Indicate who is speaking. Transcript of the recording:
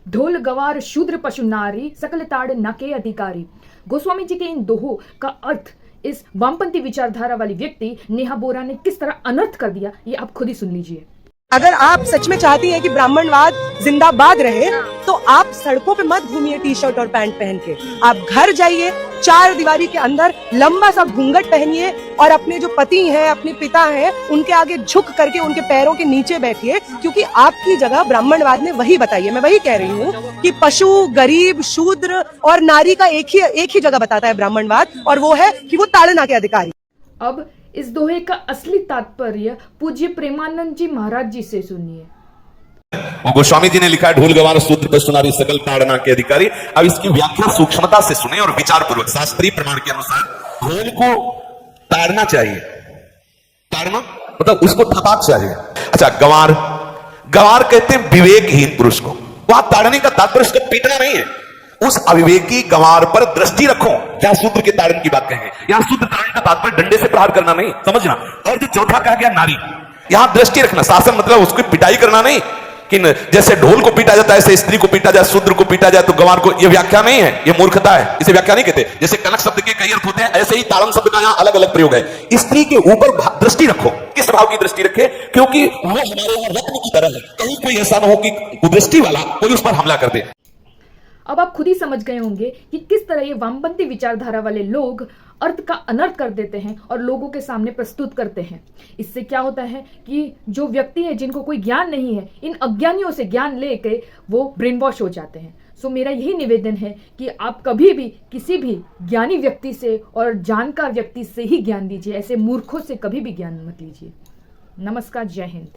Speaker 1: ढोल गवार शूद्र पशु नारी सकल ताड़ न के अधिकारी। गोस्वामी जी के इन दोहों का अर्थ इस वामपंथी विचारधारा वाली व्यक्ति नेहा बोरा ने किस तरह अनर्थ कर दिया, ये आप खुद ही सुन लीजिए।
Speaker 2: अगर आप सच में चाहती हैं कि ब्राह्मणवाद जिंदाबाद रहे तो आप सड़कों पे मत घूमिए टी शर्ट और पैंट पहन के। आप घर जाइए, चार दीवारी के अंदर लंबा सा घूंघट पहनिए और अपने जो पति हैं, अपने पिता हैं, उनके आगे झुक करके उनके पैरों के नीचे बैठिए, क्योंकि आपकी जगह ब्राह्मणवाद ने वही बताई है। मैं वही कह रही हूँ कि पशु, गरीब, शूद्र और नारी का एक ही जगह बताता है ब्राह्मणवाद, और वो है कि वो ताड़ना के अधिकारी।
Speaker 1: अब इस दोहे का असली तात्पर्य पूज्य प्रेमानंद जी महाराज जी से सुनिए।
Speaker 3: गोस्वामी जी ने लिखा है ढोल गवार शूद्र पशु नारी सकल ताड़ना के अधिकारी। अब इसकी व्याख्या सूक्ष्मता से सुने और विचार पूर्वक। शास्त्रीय प्रमाण के अनुसार ढोल को ताड़ना चाहिए। ताड़ना मतलब उसको थपाक चाहिए। अच्छा, गवार, गवार कहते हैं विवेकहीन पुरुष को। वहां ताड़ने का तात्पर्य उसको पीटना नहीं है। उस अविवेकी गंवार पर दृष्टि रखो। जहां शूद्र के ताड़न की बात कहेंगे, यहां शूद्र ताड़न का तात्पर्य डंडे से प्रहार करना नहीं, समझना। और जो चौथा कहा गया नारी, यहां दृष्टि रखना। शासन मतलब उसकी पिटाई करना नहीं कि जैसे ढोल को पीटा जाता है ऐसे स्त्री को पीटा जाए, शूद्र को पीटा जाए तो गंवार को, यह व्याख्या नहीं है, यह मूर्खता है। इसे व्याख्या नहीं कहते। जैसे कनक शब्द के कई अर्थ होते हैं, ऐसे ही ताड़न शब्द का यहां अलग अलग प्रयोग है। स्त्री के ऊपर दृष्टि रखो। किस भाव की दृष्टि रखे? क्योंकि वो हमारे यहां रत्न की तरह है। कहीं कोई ऐसा ना हो कि कुदृष्टि वाला कोई उस पर हमला कर दे।
Speaker 1: अब आप खुद ही समझ गए होंगे कि किस तरह ये वामपंथी विचारधारा वाले लोग अर्थ का अनर्थ कर देते हैं और लोगों के सामने प्रस्तुत करते हैं। इससे क्या होता है कि जो व्यक्ति है, जिनको कोई ज्ञान नहीं है, इन अज्ञानियों से ज्ञान लेके वो ब्रेन वॉश हो जाते हैं। सो मेरा यही निवेदन है कि आप कभी भी किसी भी ज्ञानी व्यक्ति से और जानकार व्यक्ति से ही ज्ञान लीजिए। ऐसे मूर्खों से कभी भी ज्ञान मत लीजिए। नमस्कार, जय हिंद।